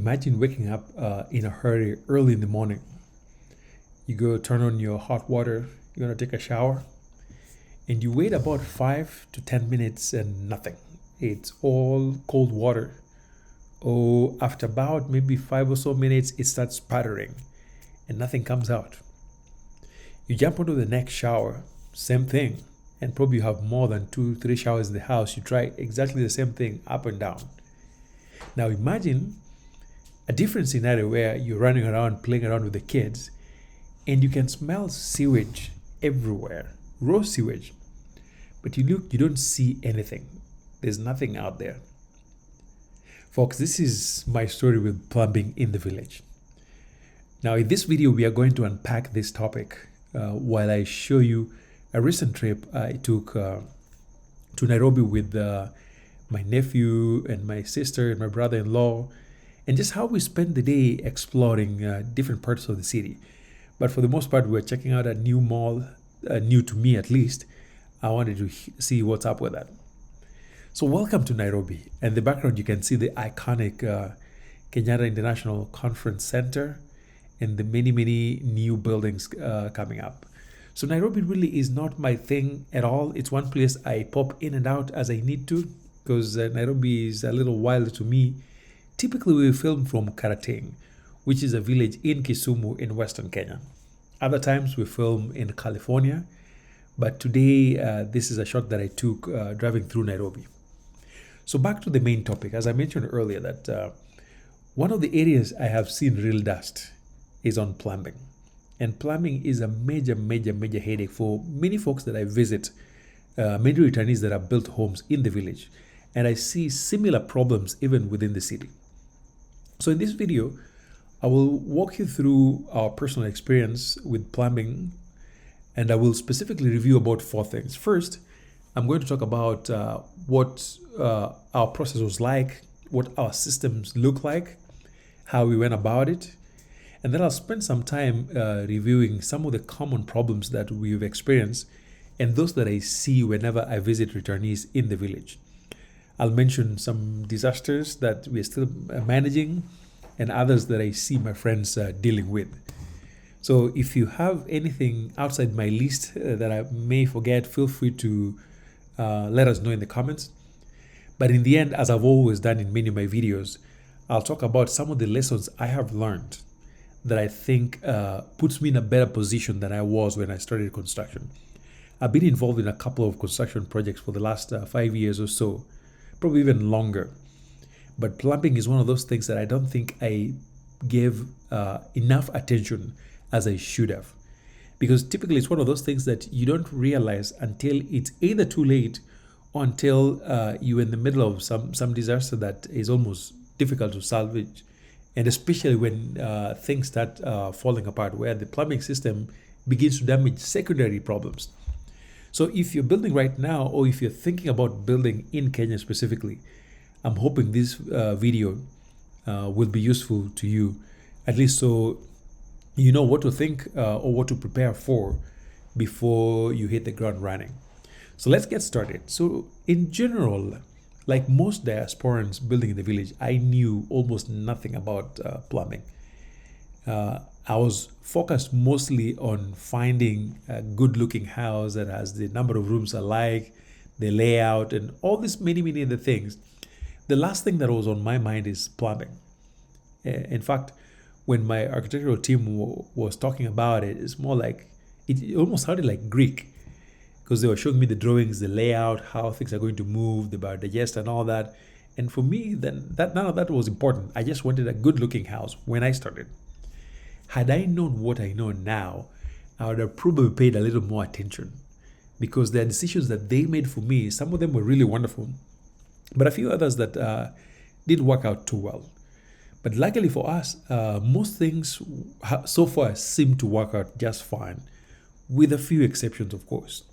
imagine waking up in a hurry early in the morning. You go turn on your hot water, you're gonna take a shower, and you wait about 5 to 10 minutes and nothing. It's all cold water. Oh, after about maybe 5 or so minutes, it starts sputtering and nothing comes out. You jump onto the next shower, same thing, and probably you have more than 2, 3 showers in the house. You try exactly the same thing up and down. Now imagine a different scenario where you're running around playing around with the kids and you can smell sewage everywhere, raw sewage. But you look, you don't see anything. There's nothing out there. Folks, this is my story with plumbing in the village. Now, in this video, we are going to unpack this topic while I show you a recent trip I took to Nairobi with my nephew and my sister and my brother-in-law, and just how we spent the day exploring different parts of the city. But for the most part, we were checking out a new mall, new to me at least. I wanted to see what's up with that. So welcome to Nairobi. And in the background, you can see the iconic Kenyatta International Conference Center and the many new buildings coming up. So Nairobi really is not my thing at all. It's one place I pop in and out as I need to, because Nairobi is a little wild to me. Typically, we film from Karating, which is a village in Kisumu in Western Kenya. Other times we film in California, but today this is a shot that I took driving through Nairobi. So back to the main topic, as I mentioned earlier, that one of the areas I have seen real dust is on plumbing. And plumbing is a major headache for many folks that I visit, many returnees that have built homes in the village. And I see similar problems even within the city. So in this video, I will walk you through our personal experience with plumbing, and I will specifically review about 4 things. First, I'm going to talk about what our process was like, what our systems look like, how we went about it, and then I'll spend some time reviewing some of the common problems that we've experienced and those that I see whenever I visit returnees in the village. I'll mention some disasters that we're still managing and others that I see my friends dealing with. So if you have anything outside my list that I may forget, feel free to let us know in the comments. But in the end, as I've always done in many of my videos, I'll talk about some of the lessons I have learned that I think puts me in a better position than I was when I started construction. I've been involved in a couple of construction projects for the last 5 years or so, probably even longer. But plumbing is one of those things that I don't think I gave enough attention as I should have. Because typically it's one of those things that you don't realize until it's either too late or until you're in the middle of some disaster that is almost difficult to salvage. And especially when things start falling apart, where the plumbing system begins to damage secondary problems. So if you're building right now, or if you're thinking about building in Kenya specifically, I'm hoping this video will be useful to you, at least so you know what to think or what to prepare for before you hit the ground running. So let's get started. So in general, like most diasporans building in the village, I knew almost nothing about plumbing. I was focused mostly on finding a good looking house that has the number of rooms I like, the layout, and all these many other things. The last thing that was on my mind is plumbing. In fact, when my architectural team was talking about it, it's more like, it almost sounded like Greek, because they were showing me the drawings, the layout, how things are going to move, the biodigest and all that. And for me, then none of that was important. I just wanted a good looking house when I started. Had I known what I know now, I would have probably paid a little more attention, because the decisions that they made for me, some of them were really wonderful, but a few others that didn't work out too well. But luckily for us, most things so far seem to work out just fine, with a few exceptions, of course.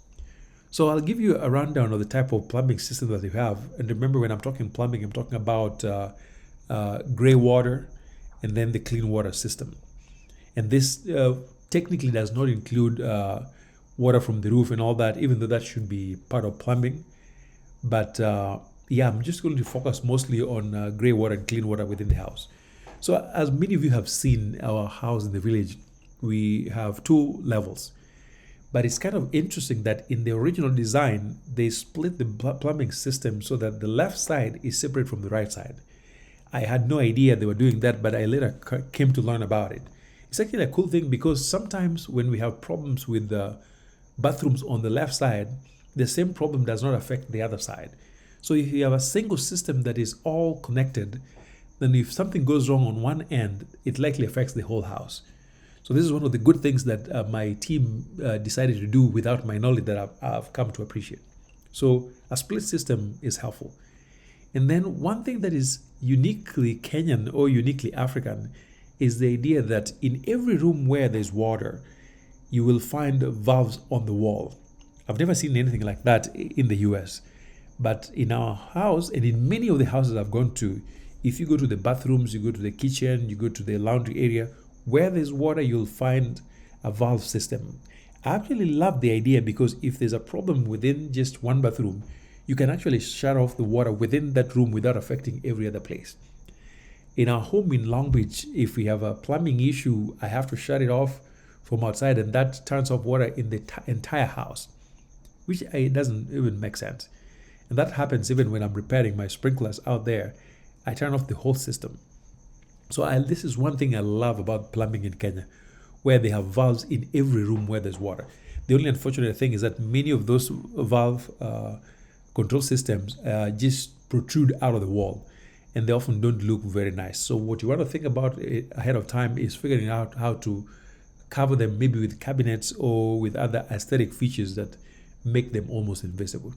So I'll give you a rundown of the type of plumbing system that you have. And remember, when I'm talking plumbing, I'm talking about gray water and then the clean water system. And this technically does not include water from the roof and all that, even though that should be part of plumbing. But yeah, I'm just going to focus mostly on gray water and clean water within the house. So as many of you have seen our house in the village, we have two levels. But it's kind of interesting that in the original design, they split the plumbing system so that the left side is separate from the right side. I had no idea they were doing that, but I later came to learn about it. It's actually a cool thing because sometimes when we have problems with the bathrooms on the left side, the same problem does not affect the other side. So if you have a single system that is all connected, then if something goes wrong on one end, it likely affects the whole house. So this is one of the good things that my team decided to do without my knowledge that I've come to appreciate. So a split system is helpful. And then one thing that is uniquely Kenyan or uniquely African is the idea that in every room where there's water, you will find valves on the wall. I've never seen anything like that in the US. But in our house and in many of the houses I've gone to, if you go to the bathrooms, you go to the kitchen, you go to the laundry area, where there's water, you'll find a valve system. I actually love the idea because if there's a problem within just one bathroom, you can actually shut off the water within that room without affecting every other place. In our home in Long Beach, if we have a plumbing issue, I have to shut it off from outside, and that turns off water in the entire house, which it doesn't even make sense. And that happens even when I'm repairing my sprinklers out there. I turn off the whole system. So this is one thing I love about plumbing in Kenya, where they have valves in every room where there's water. The only unfortunate thing is that many of those valve control systems just protrude out of the wall, and they often don't look very nice. So what you want to think about ahead of time is figuring out how to cover them, maybe with cabinets or with other aesthetic features that make them almost invisible.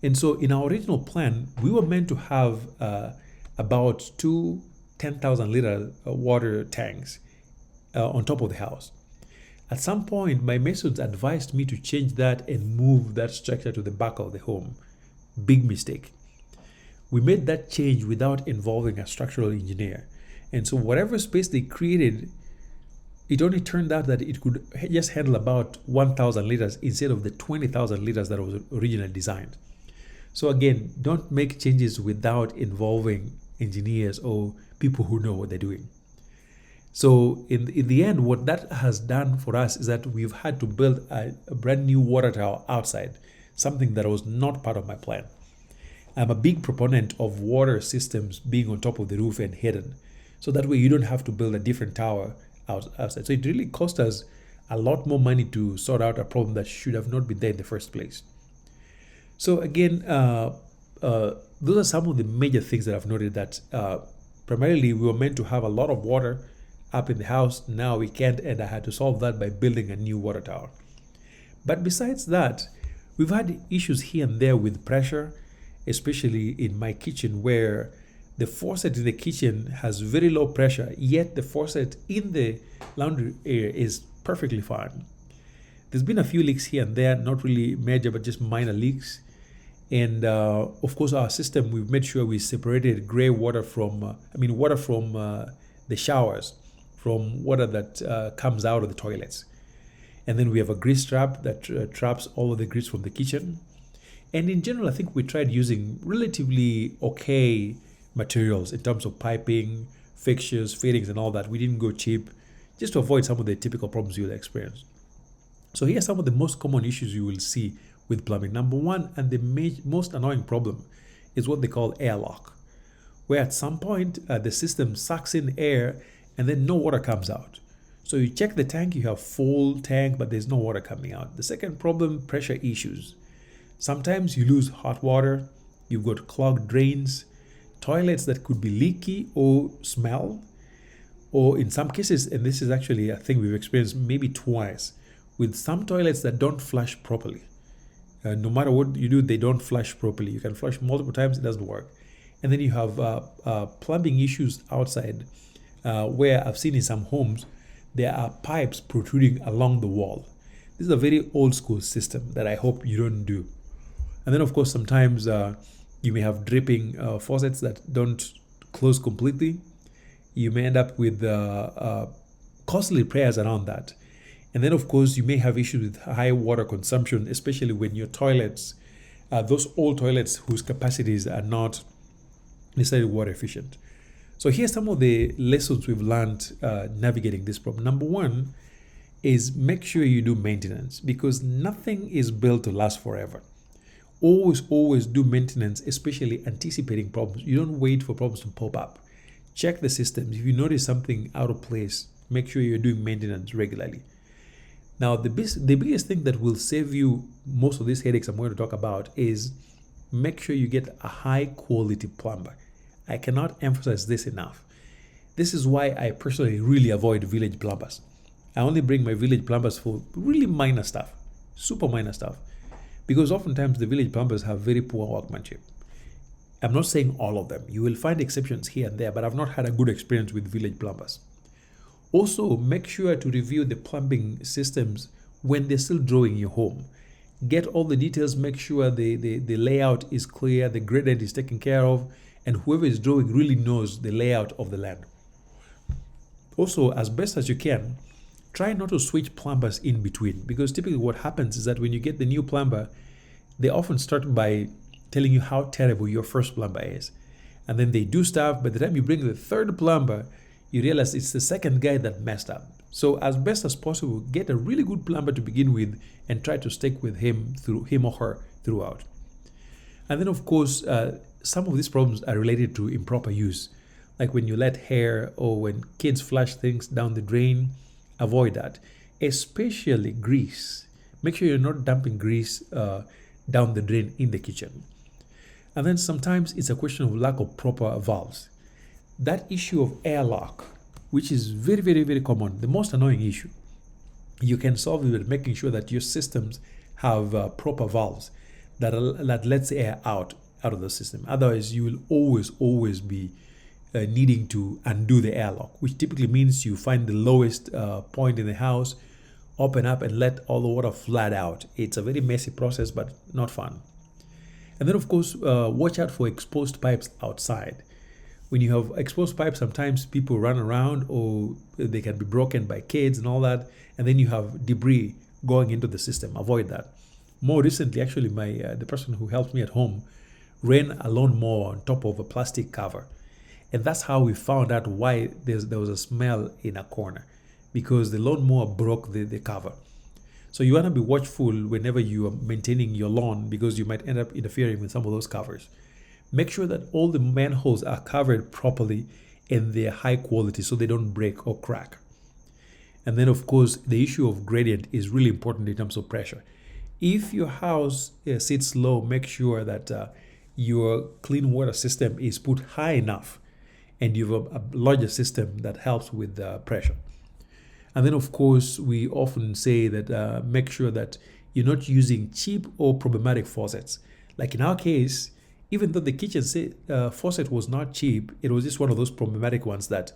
And so in our original plan, we were meant to have about two 10,000 liter water tanks on top of the house. At some point, my masons advised me to change that and move that structure to the back of the home. Big mistake. We made that change without involving a structural engineer. And so whatever space they created, it only turned out that it could just handle about 1,000 liters instead of the 20,000 liters that was originally designed. So again, don't make changes without involving engineers or people who know what they're doing. So in the end, what that has done for us is that we've had to build a brand new water tower outside, something that was not part of my plan. I'm a big proponent of water systems being on top of the roof and hidden. So that way you don't have to build a different tower outside. So it really cost us a lot more money to sort out a problem that should have not been there in the first place. So again, those are some of the major things that I've noted that primarily we were meant to have a lot of water up in the house. Now we can't, and I had to solve that by building a new water tower. But besides that, we've had issues here and there with pressure, especially in my kitchen where the faucet in the kitchen has very low pressure, yet the faucet in the laundry area is perfectly fine. There's been a few leaks here and there, not really major, but just minor leaks. And of course, our system, we've made sure we separated gray water from, water from the showers, from water that comes out of the toilets. And then we have a grease trap that traps all of the grease from the kitchen. And in general, I think we tried using relatively okay materials in terms of piping, fixtures, fittings, and all that. We didn't go cheap, just to avoid some of the typical problems you'll experience. So here are some of the most common issues you will see with plumbing. Number one, and the most annoying problem, is what they call airlock, where at some point the system sucks in air and then no water comes out. So you check the tank, you have full tank, but there's no water coming out. The second problem, pressure issues. Sometimes you lose hot water, you've got clogged drains, toilets that could be leaky or smell, or in some cases, and this is actually a thing we've experienced maybe twice, with some toilets that don't flush properly. No matter what you do, they don't flush properly. You can flush multiple times, it doesn't work. And then you have plumbing issues outside, where I've seen in some homes, there are pipes protruding along the wall. This is a very old school system that I hope you don't do. And then of course, sometimes you may have dripping faucets that don't close completely. You may end up with costly repairs around that. And then of course, you may have issues with high water consumption, especially when your toilets, those old toilets whose capacities are not necessarily water efficient. So here's some of the lessons we've learned navigating this problem. Number one is make sure you do maintenance, because nothing is built to last forever. Always do maintenance, especially anticipating problems. You don't wait for problems to pop up. Check the systems. If you notice something out of place, make sure you're doing maintenance regularly. Now, the biggest thing that will save you most of these headaches I'm going to talk about is make sure you get a high quality plumber. I cannot emphasize this enough. This is why I personally really avoid village plumbers. I only bring my village plumbers for really minor stuff, super minor stuff, because oftentimes the village plumbers have very poor workmanship. I'm not saying all of them. You will find exceptions here and there, but I've not had a good experience with village plumbers. Also, make sure to review the plumbing systems when they're still drawing your home. Get all the details, make sure the layout is clear, the gradient is taken care of, and whoever is drawing really knows the layout of the land. Also, as best as you can, try not to switch plumbers in between, because typically what happens is that when you get the new plumber, they often start by telling you how terrible your first plumber is. And then they do stuff. By the time you bring the third plumber, you realize it's the second guy that messed up. So as best as possible, get a really good plumber to begin with and try to stick with him or her throughout. And then of course, some of these problems are related to improper use. Like when you let hair or when kids flush things down the drain, avoid that. Especially grease. Make sure you're not dumping grease down the drain in the kitchen. And then sometimes it's a question of lack of proper valves. That issue of airlock, which is very common, the most annoying issue, you can solve it by making sure that your systems have proper valves that lets the air out of the system. Otherwise, you will always be needing to undo the airlock, which typically means you find the lowest point in the house, open up and let all the water flood out. It's a very messy process, but not fun. And then of course, watch out for exposed pipes outside. When you have exposed pipes, sometimes people run around or they can be broken by kids and all that. And then you have debris going into the system. Avoid that. More recently, actually, the person who helped me at home ran a lawnmower on top of a plastic cover. And that's how we found out why there was a smell in a corner, because the lawnmower broke the cover. So you want to be watchful whenever you are maintaining your lawn, because you might end up interfering with some of those covers. Make sure that all the manholes are covered properly and they're high quality so they don't break or crack. And then of course, the issue of gradient is really important in terms of pressure. If your house sits low, make sure that your clean water system is put high enough and you have a larger system that helps with pressure. And then of course, we often say that make sure that you're not using cheap or problematic faucets. Like in our case, even though the kitchen faucet was not cheap, it was just one of those problematic ones that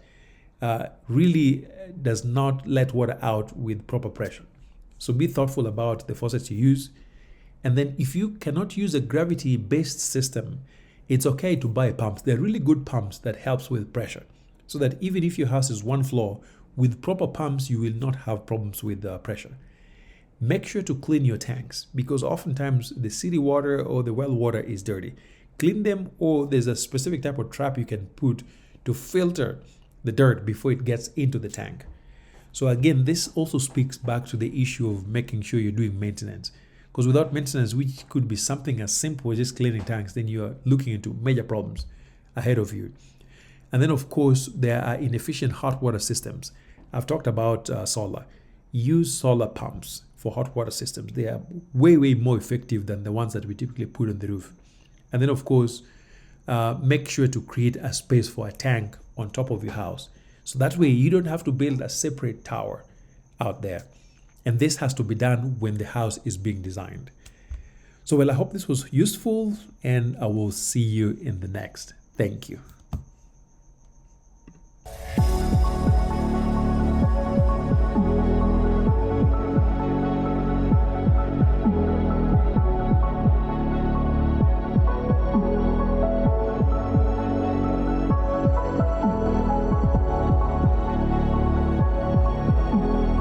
really does not let water out with proper pressure. So be thoughtful about the faucets you use. And then if you cannot use a gravity-based system, it's okay to buy pumps. They're really good pumps that helps with pressure. So that even if your house is one floor, with proper pumps, you will not have problems with pressure. Make sure to clean your tanks, because oftentimes the city water or the well water is dirty. Clean them, or there's a specific type of trap you can put to filter the dirt before it gets into the tank. So again, this also speaks back to the issue of making sure you're doing maintenance. Because without maintenance, which could be something as simple as just cleaning tanks, then you're looking into major problems ahead of you. And then of course, there are inefficient hot water systems. I've talked about solar. Use solar pumps for hot water systems. They are way more effective than the ones that we typically put on the roof. And then of course, make sure to create a space for a tank on top of your house. So that way you don't have to build a separate tower out there. And this has to be done when the house is being designed. So well, I hope this was useful, and I will see you in the next. Thank you.